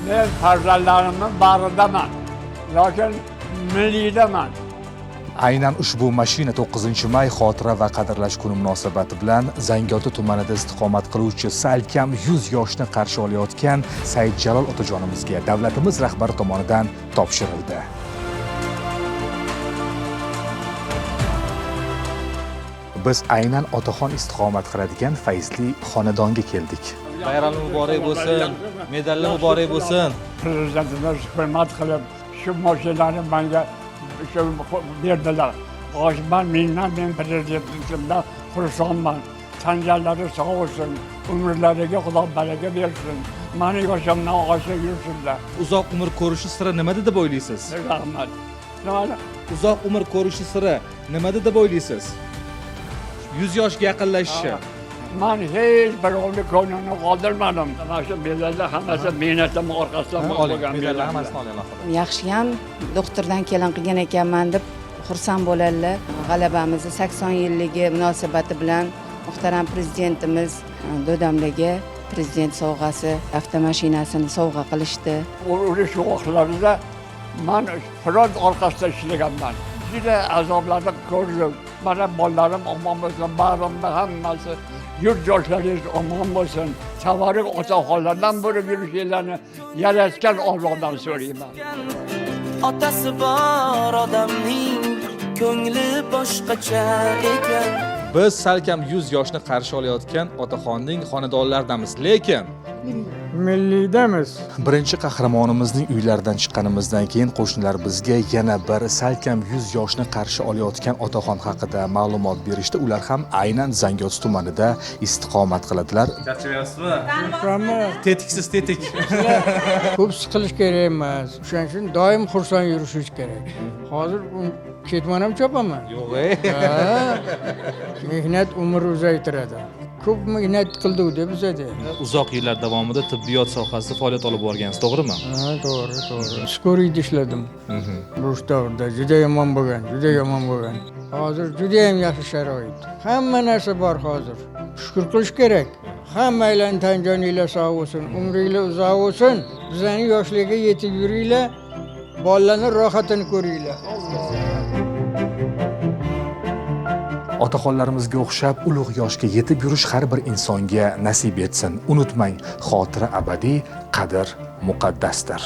Men farzandlarimning baridaman, lekin milliydaman. Aynan ushbu mashina 9-may xotira va qadrlash kuni munosabati bilan Zangiota tumanida istiqomat qiluvchi salkam 100 yoshni qarshi olayotgan Saidjalol otajonimizga davlatimiz rahbari tomonidan topshirildi. Biz aynan otaxon istiqomat qiladigan fayzli xonadonga keldik. Bayram muborak bo'lsin, medalli muborak bo'lsin. Prezidentimiz hurmat qilib, shu mashinani menga shu berdilar. Men prezidentimdan xursandman. Tanjallari sog' bo'lsin, umrlariga Xudo baraka bersin. Meni yoshimdan oshib yursinlar. Uzoq umr ko'rishi siri nimada deb o'ylaysiz? Rahmat. Nima? Uzoq umr ko'rishi siri nimada deb o'ylaysiz? 100 yoshga yaqinlashishi. Men hech birovni ko'nglini qoldirmadim. Mana shu medallar hammasi mehnatim orqasidan bo'lgan medallar hammasini oling. Yaxshiyam doktordan kelin qilgan ekanman deb xursand bo'ladilar. G'alabamizni 80 yilligi munosabati bilan muhtaram prezidentimiz Do'damlarga prezident sovg'asi avtomashinasini sovg'a qilishdi. Urush vaqtlarida men front orqasida ishlaganman. Juda azoblarni ko'rdim. Mana bolalarim omon bo'lsin, barimda hammasi yurt yoshlaringiz omon bo'lsin. Tavarik otaxonlardan bo'lib yurishinglarni yaratgan Allohdan so'rayman. Otasi bor odamning ko'ngli boshqacha ekan. Biz salkam 100 yoshni qarshi olayotgan otaxonning xonadonlaridamiz, lekin Milliydamiz. Birinchi qahramonimizning uylaridan chiqqanimizdan keyin qo'shnilar bizga yana bir salkam 100 yoshni qarshi olayotgan otaxon haqida ma'lumot berishdi. Ular ham aynan Zangiota tumanida istiqomat qiladilar. Charchamayapsizmi? Tetiksiz tetik. Ko'p siqilish kerak emas. O'shaning uchun doim xursand yurishingiz kerak. Hozir ketmon ham chopaman. Yo'q, Mehnat umr uzaytiradi. Ko'p mehnat qildik bizada. Uzoq yillar davomida tibbiyot sohasida faoliyat olib borgansiz, to'g'rimi? Ha, to'g'ri. Skoriyda ishladim. Bu davrda juda yomon bo'lgan. Hozir juda ham yaxshi sharoit. Hamma narsa bor hozir. Shukr qilish kerak. Hammanglar tan joninglar sog' bo'lsin, umringlar uzoq bo'lsin. Bizning yoshlarga yetib yuringlar. Bolalarning rohatini ko'ringlar. Otaxonlarimizga o'xshab ulug' yoshga yetib yurish har bir insonga nasib etsin. Unutmang, xotira abadiy, qadr muqaddasdir.